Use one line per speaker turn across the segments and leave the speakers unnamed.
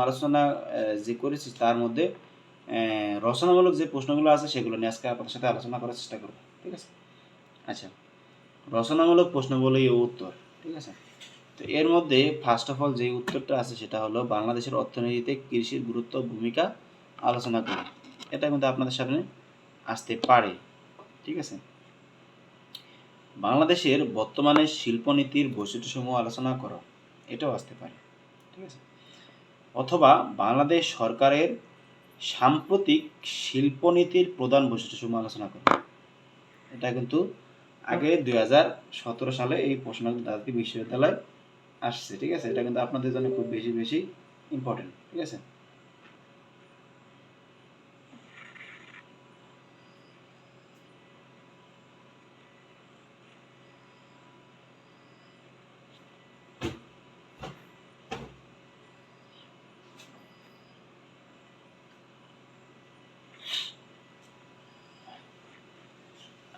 আলোচনা যে করেছি তার মধ্যে রচনামূলক যে প্রশ্নগুলো আছে সেগুলো নিয়ে আজকে আপনার সাথে আলোচনা করার চেষ্টা করব। ঠিক আছে? আচ্ছা, রচনামূলক প্রশ্নগুলোই উত্তর। ঠিক আছে? তো এর মধ্যে ফার্স্ট অফ অল যে উত্তরটা আছে সেটা হলো বাংলাদেশের অর্থনীতিতে কৃষির গুরুত্ব ভূমিকা আলোচনা করি। এটা কিন্তু আপনাদের সামনে আসতে পারে। ঠিক আছে? বাংলাদেশের বর্তমানে শিল্পনীতির বৈশিষ্ট্যসমূহ আলোচনা করো, এটাও আসতে পারে। ঠিক আছে? অথবা বাংলাদেশ সরকারের সাম্প্রতিক শিল্পনীতির প্রধান বৈশিষ্ট্যসমূহ আলোচনা করো। এটা কিন্তু আগে 2017 সালে এই প্রশ্নগুলো জাতীয় বিশ্ববিদ্যালয় আসছে। ঠিক আছে? এটা কিন্তু আপনাদের জন্য খুব বেশি বেশি ইম্পর্টেন্ট। ঠিক আছে?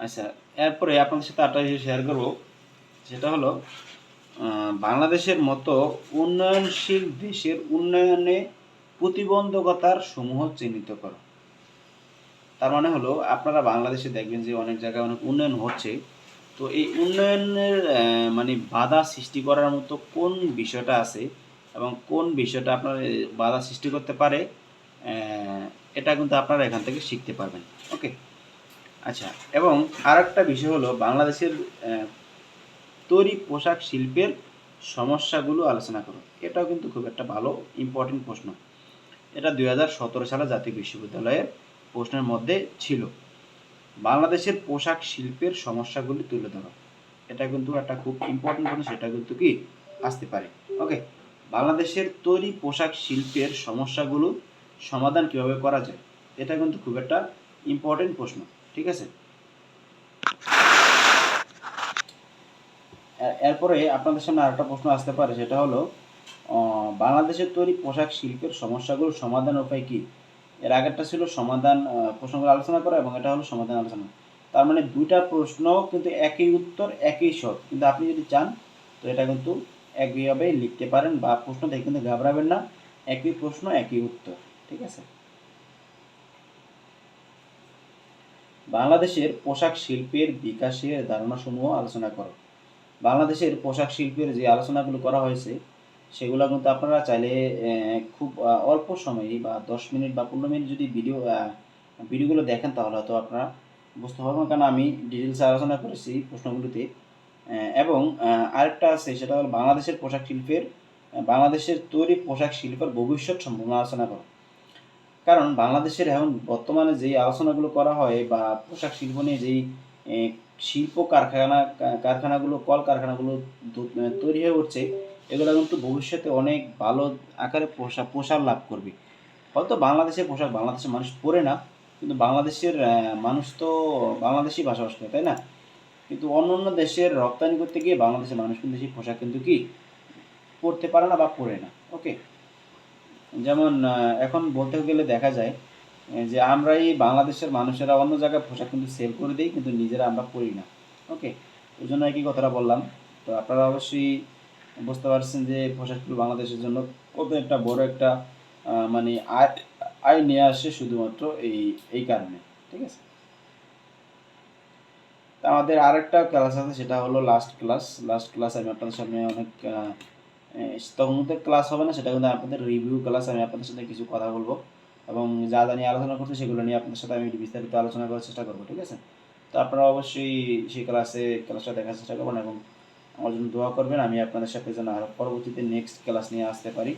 আচ্ছা, এরপরে আপনাদের সাথে আরেকটা বিষয় শেয়ার করবো, সেটা হলো বাংলাদেশের মতো উন্নয়নশীল দেশের উন্নয়নে প্রতিবন্ধকতার সমূহ চিহ্নিত করো। তার মানে হলো আপনারা বাংলাদেশে দেখবেন যে অনেক জায়গায় অনেক উন্নয়ন হচ্ছে, তো এই উন্নয়নের মানে বাধা সৃষ্টি করার মতো কোন বিষয়টা আছে এবং কোন বিষয়টা আপনার বাধা সৃষ্টি করতে পারে, এটা কিন্তু আপনারা এখান থেকে শিখতে পারবেন। ওকে, আচ্ছা, এবং আর একটা বিষয় হলো বাংলাদেশের তৈরি পোশাক শিল্পের সমস্যাগুলো আলোচনা করো। এটাও কিন্তু খুব একটা ভালো ইম্পর্টেন্ট প্রশ্ন। এটা 2017 সালে জাতীয় বিশ্ববিদ্যালয়ের প্রশ্নের মধ্যে ছিল। বাংলাদেশের পোশাক শিল্পের সমস্যাগুলি তুলে ধরো। এটা কিন্তু একটা খুব ইম্পর্টেন্ট প্রশ্ন, সেটা কিন্তু কি আসতে পারে। ওকে, বাংলাদেশের তৈরি পোশাক শিল্পের সমস্যাগুলো সমাধান কিভাবে করা যায়, এটা কিন্তু খুব একটা ইম্পর্টেন্ট প্রশ্ন। ঠিক আছে? এরপরে আপনাদের সামনে আরেকটা প্রশ্ন আসতে পারে, সেটা হলো বাংলাদেশের তৈরি পোশাক শিল্পের সমস্যাগুলো সমাধানের উপায় কি। এর আগেরটা ছিল সমাধান প্রসঙ্গ আলোচনা করা, এবং এটা হলো সমাধান আলোচনা। তার মানে দুইটা প্রশ্ন কিন্তু একই উত্তর একই সব, কিন্তু আপনি যদি চান তো এটা কিন্তু একইভাবে লিখতে পারেন, বা প্রশ্ন দেখে কিন্তু ঘাবড়াবেন না, একই প্রশ্ন একই উত্তর। ঠিক আছে? বাংলাদেশের পোশাক শিল্পের বিকাশের ধারণাসমূহ আলোচনা করো। বাংলাদেশের পোশাক শিল্পের যে আলোচনাগুলো করা হয়েছে সেগুলো কিন্তু আপনারা চাইলে খুব অল্প সময়ে বা 10 মিনিট বা 15 মিনিট যদি ভিডিওগুলো দেখেন তাহলে হয়তো আপনারা বুঝতে পারবেন, কারণ আমি ডিটেলসে আলোচনা করেছি প্রশ্নগুলোতে। এবং আরেকটা আছে, সেটা হলো বাংলাদেশের পোশাক শিল্পের বাংলাদেশের তৈরি পোশাক শিল্পের ভবিষ্যৎ সম্ভাবনা আলোচনা করো। কারণ বাংলাদেশের এখন বর্তমানে যেই আলোচনাগুলো করা হয় বা পোশাক শিল্প নিয়ে যেই শিল্প কারখানাগুলো কলকারখানাগুলো তৈরি হয়ে উঠছে, এগুলো কিন্তু ভবিষ্যতে অনেক ভালো আকারে প্রসার লাভ করবে। হয়তো বাংলাদেশের পোশাক বাংলাদেশের মানুষ পরে না, কিন্তু বাংলাদেশের মানুষ তো বাংলাদেশেই বসবাস করে, তাই না? কিন্তু অন্য অন্য দেশের রপ্তানি করতে গিয়ে বাংলাদেশের মানুষ কিন্তু সেই পোশাক কিন্তু কি পরতে পারে না বা পরে না। ওকে, যেমন এখন বলতে গেলে দেখা যায় যে আমরা এই বাংলাদেশের মানুষেরা অন্য জায়গায় পোশাক কিন্তু সেল করে দিই, কিন্তু নিজেরা আমরা পরি না। ওকে, ওই জন্য একই কথাটা বললাম। তো আপনারা অবশ্যই বুঝতে পারছেন যে পোশাকগুলো বাংলাদেশের জন্য কত একটা বড় একটা মানে আয় আয় নিয়ে আসে শুধুমাত্র এই কারণে। ঠিক আছে? তা আমাদের আরেকটা ক্লাস আছে, সেটা হলো লাস্ট ক্লাস আমি আপনাদের সামনে অনেক তখন ক্লাস হবে না, সেটা কিন্তু আপনাদের রিভিউ ক্লাস। আমি আপনাদের সাথে কিছু কথা বলবো এবং যা যা নিয়ে আলোচনা করছি সেগুলো নিয়ে আপনাদের সাথে আমি বিস্তারিত আলোচনা করার চেষ্টা করবো। ঠিক আছে? তো আপনারা অবশ্যই সেই ক্লাসটা দেখার চেষ্টা করবেন এবং আমার জন্য দোয়া করবেন, আমি আপনাদের সাথে যেন আরও পরবর্তীতে নেক্সট ক্লাস নিয়ে আসতে পারি।